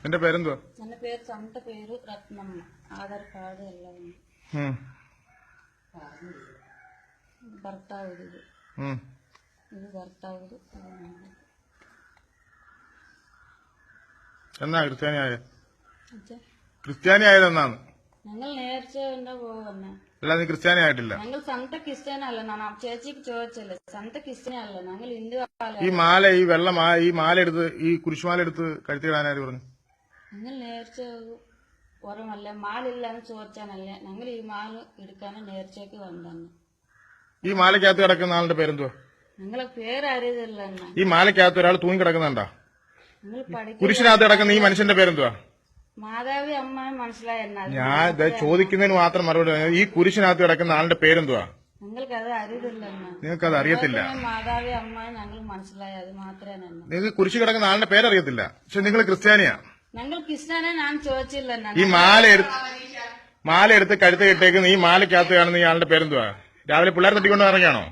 എന്റെ പേരെന്തുവാ? എന്റെ പേര് സ്വന്തം പേര് രത്നമ്മ. ആധാർ കാർഡ് എല്ലാം ഭർത്താവ് ഇത് ഭർത്താവ് എന്നാ ക്രിസ്ത്യാനി ആയതെന്നാണ്? ഞങ്ങൾ നേർച്ച പോകുന്ന അല്ല, നീ ക്രിസ്ത്യാനി ആയിട്ടില്ല. ഞങ്ങൾ സ്വന്തം ക്രിസ്ത്യാനല്ല. ചേച്ചിക്ക് ചോദിച്ചല്ലേ, സ്വന്തം ക്രിസ്ത്യാനല്ല, ഞങ്ങൾ ഹിന്ദു. ഈ മാല, ഈ ഈ മാല എടുത്ത്, ഈ കുരിശുമാല എടുത്ത് കഴുത്തിടാനാര് പറഞ്ഞു? ഞങ്ങൾ നേർച്ച ഓർമ്മല്ല, മാലില്ലാന്ന് ചോദിച്ചാനല്ലേ ഞങ്ങൾ ഈ മാല എടുക്കാനും നേർച്ചയ്ക്ക് വന്നു. ഈ മാലക്കകത്ത് കിടക്കുന്ന ആളുടെ പേരെന്തുവാ? ഞങ്ങളെ പേരറിയതില്ല. ഈ മാലക്കകത്ത് ഒരാൾ തൂങ്ങി കിടക്കുന്നുണ്ടോ? കുരിശിനകത്ത് കിടക്കുന്ന ഈ മനുഷ്യന്റെ പേരെന്തുവാ? മാതാവി അമ്മ. മനസ്സിലായ? ഞാൻ ചോദിക്കുന്നതിന് മാത്രം മറുപടി. ഈ കുരിശിനകത്ത് കിടക്കുന്ന ആളുടെ പേരെന്തുവാ? നിങ്ങൾക്ക് അത് അറിയത്തില്ല. നിങ്ങൾക്ക് അത് അറിയത്തില്ല. മാതാവി അമ്മ ഞങ്ങൾ മനസ്സിലായ, അത് മാത്രമേ. നിങ്ങൾക്ക് കുരിശ് കിടക്കുന്ന ആളുടെ പേരറിയത്തില്ല, പക്ഷെ നിങ്ങൾ ക്രിസ്ത്യാനിയാ. ഞങ്ങൾ ക്രിസ്ത്യാനെ ഞാൻ ചോദിച്ചില്ല. ഈ മാല എടുത്ത് കഴുത്ത് കെട്ടേക്കുന്ന ഈ മാലക്കകത്ത് കാണുന്ന ഈ ആളുടെ പേരെന്തുവാ? രാവിലെ പിള്ളേർ തട്ടിക്കൊണ്ട് ഇറങ്ങിയാണോ?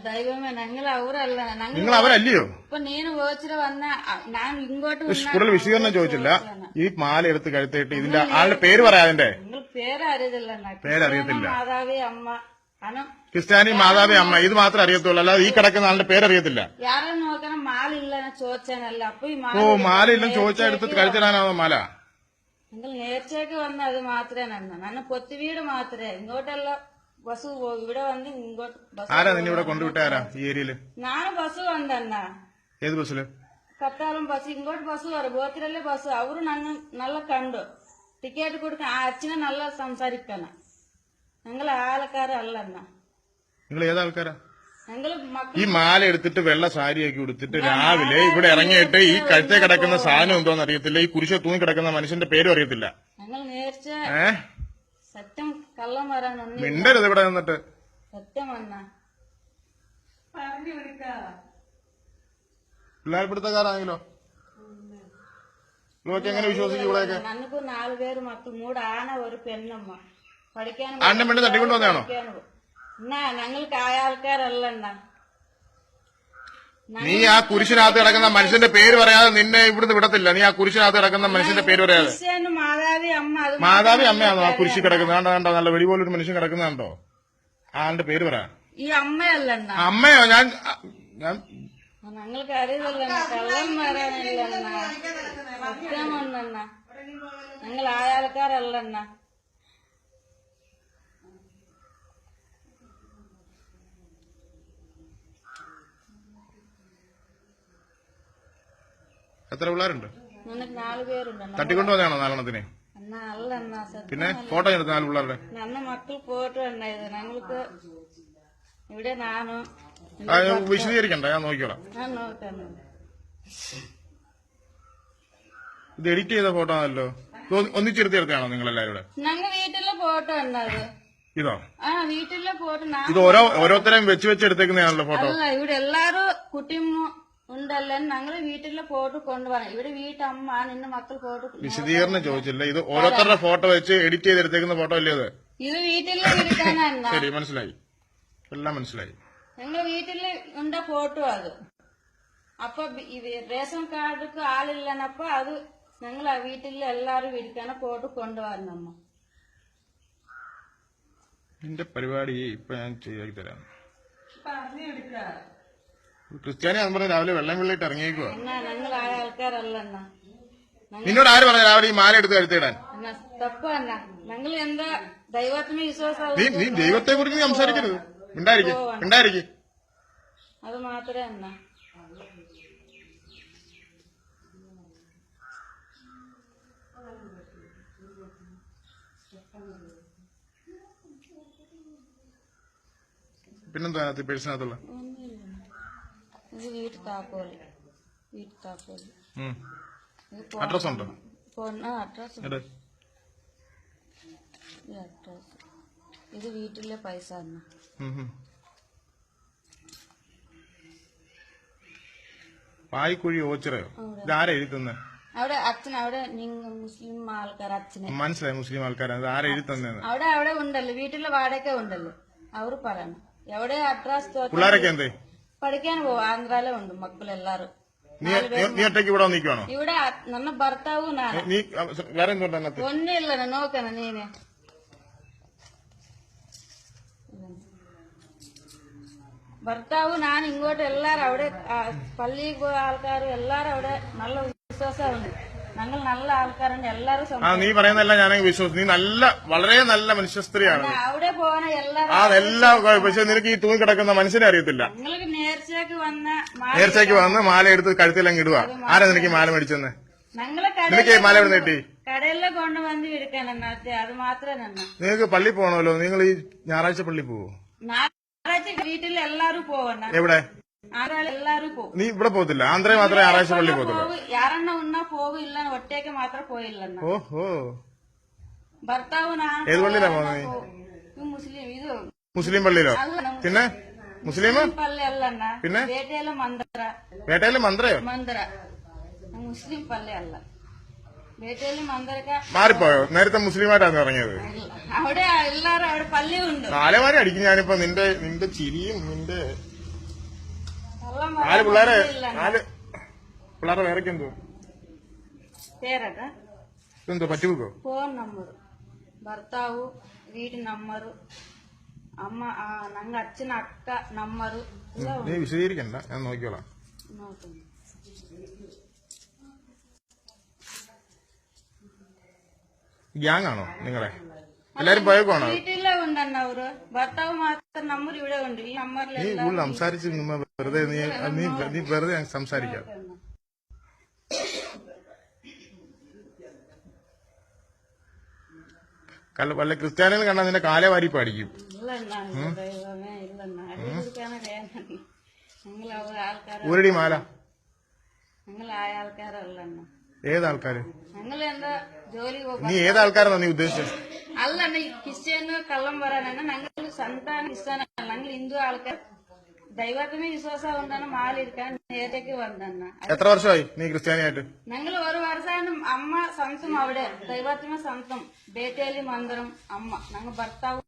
ദൈവമേ, ഞങ്ങൾ അവരല്ല. നിങ്ങൾ അവരല്ലയോ? ഇപ്പൊ നീന് ചോദിച്ചിട്ട് വന്ന ഞാൻ ഇങ്ങോട്ട് കൂടുതൽ വിശദീകരണം ചോദിച്ചില്ല. ഈ മാല എടുത്ത് കഴുത്തിട്ട് ഇതിന്റെ ആളുടെ പേര് പറയാതിന്റെ പേരറിയത്തില്ല. മാതാവി അമ്മ. ക്രിസ്ത്യാനി മാതാവി അമ്മ, ഇത് മാത്രം അറിയത്തുള്ളൂ, അല്ലാതെ ഈ കിടക്കുന്ന ആളുടെ പേരറിയത്തില്ല. യാരും നോക്കണം മാലില്ല ചോദിച്ചാനല്ല. അപ്പൊ ഈ മാല ഇല്ലെന്ന് ചോദിച്ചാൽ എടുത്ത് കഴുത്തിടാനാണോ മാല? നിങ്ങൾ നേർച്ചയ്ക്ക് വന്ന അത് മാത്രമേ നന്ന പൊത്തു വീട് മാത്രമേ. ഇങ്ങോട്ടല്ല ബസ് പോകും. ഇവിടെ വന്ന് ഇങ്ങോട്ട് ആരാ നിന്നെ ഇവിടെ കൊണ്ടുവിട്ടാരാ ഈ ഏരിയയില്? ഞാൻ ബസ് വന്ന. ഏത് ബസ്സില്? കത്താളം ബസ്. ഇങ്ങോട്ട് ബസ് വരും, ബോത്തിരല്ലേ ബസ്. അവര് നല്ല കണ്ടു ടിക്കറ്റ് കൊടുക്ക. ആ അച്ഛനെ നല്ല സംസാരിക്കണം. ഞങ്ങൾ ആൾക്കാരല്ല. നിങ്ങൾ ഏതാൾക്കാരാ? ഞങ്ങള് ഈ മാല എടുത്തിട്ട് വെള്ള സാരിയൊക്കെ ഉടുത്തിട്ട് രാവിലെ ഇവിടെ ഇറങ്ങിയിട്ട് ഈ കഴുത്തേ കിടക്കുന്ന സാധനം എന്തോന്ന് അറിയത്തില്ല, ഈ കുരിശ തൂങ്ങി കിടക്കുന്ന മനുഷ്യന്റെ പേരും അറിയത്തില്ല. ഞങ്ങൾ നേർച്ച സത്യം കള്ളം വരാൻ മിണ്ടരുത് ഇവിടെ നിന്നിട്ട്. സത്യം വന്ന പിള്ളേർപ്പിടുത്തക്കാരാണെങ്കിലോ ഇതൊക്കെ എങ്ങനെ വിശ്വസിക്കും? ഇവിടെയൊക്കെ ഞങ്ങൾക്ക് 4 പേര് മക്കൾ, 3 ആണ ഒരു പെണ്ണമ്മ. പഠിക്കാനും ആണ്ടും പെണ്ണ് തട്ടിക്കൊണ്ട് വന്നാണോ? എന്നാ ഞങ്ങൾക്ക് ആയ ആൾക്കാരല്ല. നീ ആ കുരിശിനകത്ത് കിടക്കുന്ന മനുഷ്യന്റെ പേര് പറയാതെ നിന്നെ ഇവിടുന്ന് വിടത്തില്ല. നീ ആ കുരിശിനകത്ത് കിടക്കുന്ന മനുഷ്യന്റെ പേര് പറയാതെ. മാതാവി അമ്മ. മാതാവി അമ്മയാണോ ആ കുരിശി കിടക്കുന്നത്? കണ്ടോ കണ്ടോ, നല്ല വെടി പോലൊരു മനുഷ്യൻ കിടക്കുന്നുണ്ടോ? ആളുടെ പേര് പറയാ. ഈ അമ്മയല്ല. അമ്മയോ? ഞാൻ ഞങ്ങൾക്ക് അറിയില്ല. കള്ളം വരാനില്ല. സത്യം വന്ന ഞങ്ങൾ ആയ ആൾക്കാരല്ല. എത്ര പിള്ളേരുണ്ട്? ഞങ്ങൾക്ക് 4 പേരുണ്ട്. തട്ടിക്കൊണ്ടു വന്നതാണോ 4 പിന്നെ ഫോട്ടോ എടുത്ത് 4 പിള്ളേരുടെ മക്കൾ ഫോട്ടോ ഉണ്ടായത്. ഞങ്ങൾക്ക് ഇവിടെ നാണോ വിശദീകരിക്കണ്ട, ഞാൻ നോക്കിക്കോളാം. ഇത് എഡിറ്റ് ചെയ്ത ഫോട്ടോ ആണല്ലോ. ഒന്നിച്ചെടുത്തെടുത്താണോ നിങ്ങളെല്ലാവരും? ഞങ്ങൾ വീട്ടിലെ ഫോട്ടോ ഉണ്ടായത്. ഇതോ? ആ വീട്ടിലെ ഫോട്ടോ. ഇത് ഓരോരുത്തരെയും വെച്ച് എടുത്തേക്കുന്നതാണല്ലോ ഫോട്ടോ. ഇവിടെ എല്ലാരും കുട്ടിയും ഉണ്ടല്ലോ. ഞങ്ങള് വീട്ടിലെ ഫോട്ടോ കൊണ്ടുപോകണം. ഇവിടെ വീട്ടമ്മ നിന്റെ മക്കൾ ഫോട്ടോ. വിശദീകരണം ചോദിച്ചില്ല. ഇത് ഓരോരുത്തരുടെ ഫോട്ടോ വെച്ച് എഡിറ്റ് ചെയ്തെടുത്തേക്കുന്ന ഫോട്ടോ അല്ലേ ഇത്? ഇത് വീട്ടിലെ എടുക്കാനല്ല. ശരി, മനസ്സിലായി, എല്ലാം മനസ്സിലായി. ഞങ്ങള് വീട്ടില് ഉണ്ട ഫോട്ടോ അത്. അപ്പൊ റേഷൻ കാർഡുക്ക് ആളില്ലപ്പോ അത് ഞങ്ങൾ ആ വീട്ടില് എല്ലാരും എടുക്കാന ഫോട്ടോ കൊണ്ടുപോകാനമ്മ. നിന്റെ പരിപാടി ഇപ്പൊ ഞാൻ ശരിയാക്കി തരാം. ക്രിസ്ത്യാനി എന്ന് പറഞ്ഞ രാവിലെ വെള്ളം വെള്ളിട്ട് ഇറങ്ങിയേക്കുവാ. ഞങ്ങൾ ആയ ആൾക്കാരല്ല. നിന്നോട് ആര് പറഞ്ഞു രാവിലെ ഈ മാല എടുത്ത് കഴുത്തിടാൻ? തപ്പല്ല. ഞങ്ങൾ എന്താ ദൈവത്തിന് വിശ്വാസം. നീ ദൈവത്തെ കുറിച്ച് സംസാരിക്കരുത്. മിണ്ടായിരിക്കും. അത് മാത്രമേ. പിന്നെന്താ പേഴ്സിനകത്തുള്ള ഇത് വീട്ടു താക്കോല്. അഡ്രസ് ഉണ്ടോ? അഡ്രസ്. ഇത് വീട്ടിലെ പൈസ. പായിക്കുഴി ഓച്ചിറയോ? ഇതാരാ എഴുതുന്നത്? അവിടെ അച്ഛൻ. അവിടെ മുസ്ലിം ആൾക്കാർ അച്ഛനെ. മനസ്സിലായി, മുസ്ലിം ആൾക്കാരാ. ആരാ എഴുതുന്നത്? അവിടെ ഉണ്ടല്ലോ, വീട്ടിലെ വാടക ഉണ്ടല്ലോ. അവർ പറയണം എവിടെ അഡ്രസ്. പിള്ളേരൊക്കെ എന്തേ? പഠിക്കാൻ പോവും. ആന്ധ്രയിലും ഉണ്ട് മക്കളെല്ലാരും. നീ ഒറ്റയ്ക്ക് ഇവിടെ നിൽക്കുവാണോ? ഇവിടെ ನನ್ನ ഭർത്താവും ನಾನು. നീ വേറെ എന്തുകൊണ്ട് അതിനകത്ത്? ഒന്നുമില്ല നോക്കണ നീനെ. ഭർത്താവ് ഞാൻ ഇങ്ങോട്ട് എല്ലാരും അവിടെ പള്ളിയിൽ പോയ ആൾക്കാരും എല്ലാരും അവിടെ നല്ല വിശ്വാസമുണ്ട്. ഞങ്ങൾ നല്ല ആൾക്കാരുണ്ട് എല്ലാരും. നീ പറയുന്നതല്ല ഞാൻ വിശ്വസിച്ചു. നീ വളരെ നല്ല മനുഷ്യ സ്ത്രീയാണ്. അവിടെ പോകാൻ എല്ലാരും അതെല്ലാം. പക്ഷെ നിനക്ക് ഈ തൂങ്ങി കിടക്കുന്ന മനുഷ്യനെ അറിയത്തില്ല. നിങ്ങൾക്ക് നേർച്ചയ്ക്ക് വന്ന് മാല എടുത്ത് കഴുത്തിലങ്ങ് ഇടുക. ആരാ നിനക്ക് മാല മേടിച്ചെന്ന്? നിനക്ക് മാല എവിടെ നീട്ടി? കടയിലെ കൊണ്ടുവന്ന് എടുക്കണം. അത് മാത്രമേ. നിങ്ങൾക്ക് പള്ളി പോകണമല്ലോ. നിങ്ങൾ ഈ ഞായറാഴ്ച പള്ളി പോവോ? ഞായറാഴ്ച വീട്ടിൽ എല്ലാരും പോവണം. എവിടെ? എല്ലാരും പോകും. നീ ഇവിടെ പോകത്തില്ല? ആന്ധ്രയിൽ മാത്രമേ ഞായറാഴ്ച പള്ളി പോകത്തുള്ളൂ. ಯಾರನ್ನ ಉನ್ನ ಹೋಗಿಲ್ಲ ಒಟ್ಟೆಗೆ ಮಾತ್ರ ಹೋಗಿಲ್ಲ. ഓഹോ. ഭർത്താവ് ഏത് പള്ളിയിലാ പോകുന്നത്? മുസ്ലിം. ഇത് മുസ്ലിം പള്ളിയിലോ? പിന്നെ മുസ്ലിം പള്ളി അല്ലണ്ണ. പിന്നെ വേട്ടയിലെ മന്ദിര. വേട്ടയിലെ മന്ത്രയോ? മന്ദിര. മുസ്ലിം പള്ളി അല്ല. വേട്ടയിലെ മന്ദിരക്ക മാറിപ്പോയോ? നേരത്തെ മുസ്ലിമായിട്ടാണ് ഇറങ്ങിയത്. അവിടെ എല്ലാരും അവിടെ പള്ളിയുണ്ട്. നാലുമാരെ അടിക്കും ഞാനിപ്പോ. നിന്റെ ചിരിയും നിന്റെ പിള്ളേരെ വേറെക്ക് എന്തോ പേരൊക്കെ എന്തോ പറ്റുവോ? ഫോൺ നമ്പർ, ഭർത്താവ്, വീട് നമ്പർ, അമ്മ ഞങ്ങൾ അച്ഛൻ അക്ക നമ്പർ. നീ വിശദീകരിക്കണ്ട, ഞാൻ നോക്കിക്കോളാം. ഗ്യാങ് ആണോ നിങ്ങളെ? എല്ലാരും പോയേക്കാണോ? വീട്ടിലെ ഉണ്ടെണ്ണ അവര്. ഭർത്താവ് മാത്രം നമ്പർ ഇവിടെ ഉണ്ട്. ഈ നമ്പറിൽ നീ കൂടുതൽ സംസാരിച്ച് വെറുതെ നീ വെറുതെ സംസാരിക്കാം. വല്ല ക്രിസ്ത്യാനികൾ കണ്ടാൽ നിന്റെ കാലേ വാരി പാടിക്കും. ഊരടി മാല. ഞങ്ങൾ ആ ആൾക്കാരല്ല. ഏതാൾക്കാര്? ഞങ്ങൾ എന്താ ജോലി. നീ ഏതാൾക്കാരാണ് നീ ഉദ്ദേശിച്ചത്? അല്ല ക്രിസ്ത്യന് കള്ളം പറയാനാണ്. ഞങ്ങൾ സന്താന ക്രിസ്ത്യാനല്ല. ഞങ്ങൾ ഹിന്ദു ആൾക്കാർ. ദൈവത്തിന് വിശ്വാസം കൊണ്ടാണ് മാല ഇരിക്കാൻ നേരത്തേക്ക് വന്നെന്ന. എത്ര വർഷമായി നീ ക്രിസ്ത്യാനിയായിട്ട്? ഞങ്ങൾ ഒരു വർഷമാണ്. അമ്മ സ്വന്തം അവിടെ ദൈവത്തിന് സ്വന്തം ബേറ്റേലി മന്ദിരം അമ്മ. ഞങ്ങൾ ഭർത്താവ്.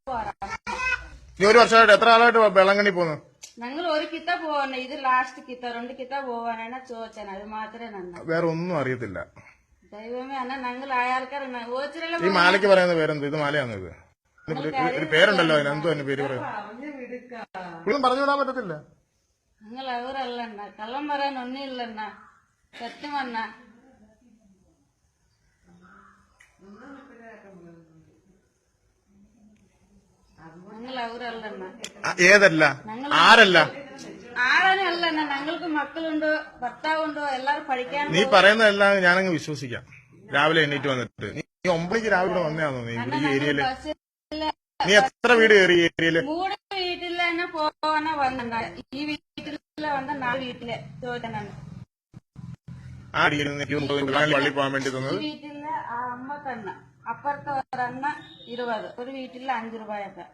നീ ഒരു വർഷമായിട്ട് എത്ര ആളായിട്ട് വെള്ളങ്കണ്ണി പോന്നു? ഞങ്ങൾ ഒരു കിത്ത പോവാണ്. ഇത് ലാസ്റ്റ് കിത്ത. 2 കിത്ത പോവാനാണ് ചോദിച്ചാൽ. അത് മാത്രമേ നന്ന. വേറെ ഒന്നും അറിയത്തില്ല. ദൈവമേ അന്ന ഞങ്ങൾ ആ ആൾക്കാരാണ്. ഈ മാലയ്ക്ക് പറയുന്ന പേരെന്ത്? ഇത് മാലയാണോ? ഇത് ഒരു പേരുണ്ടല്ലോ അതിന്. എന്തോ അതിന് പേര് പറയാം. പറഞ്ഞു വിടാൻ പറ്റത്തില്ല. ഞങ്ങൾ അവരല്ല. കള്ളം പറയാൻ ഒന്നുമില്ല. സത്യമന്ന. ഞങ്ങൾ അവരല്ല. ഏതല്ല? ആരല്ല? ആരല്ല. ഞങ്ങൾക്ക് മക്കളുണ്ടോ ഭർത്താവുണ്ടോ എല്ലാരും പഠിക്കാൻ. നീ പറയുന്നതെല്ലാം ഞാനങ്ങ് വിശ്വസിക്കാം. രാവിലെ എണ്ണീറ്റ് വന്നിട്ട് നീ 9 മണിക്ക് രാവിലെ വന്നതാണോ നീ ഈ ഏരിയയില്? നീ എത്ര വീട് കയറി ഈ ഏരിയയില്? 3 വീട്ടിൽ തന്നെ പോവാനാ വന്നിണ്ട. ഈ വീട്ടിൽ വന്ന 4 വീട്ടില് ചോദിക്കാനാണ്. ആ പള്ളി പോകാൻ വേണ്ടി തന്നത്. വീട്ടിലെ ആ അമ്മ തന്നെ. അപ്പുറത്തെ ഒരെണ്ണ 20. ഒരു വീട്ടില് 5 രൂപയൊക്കെ.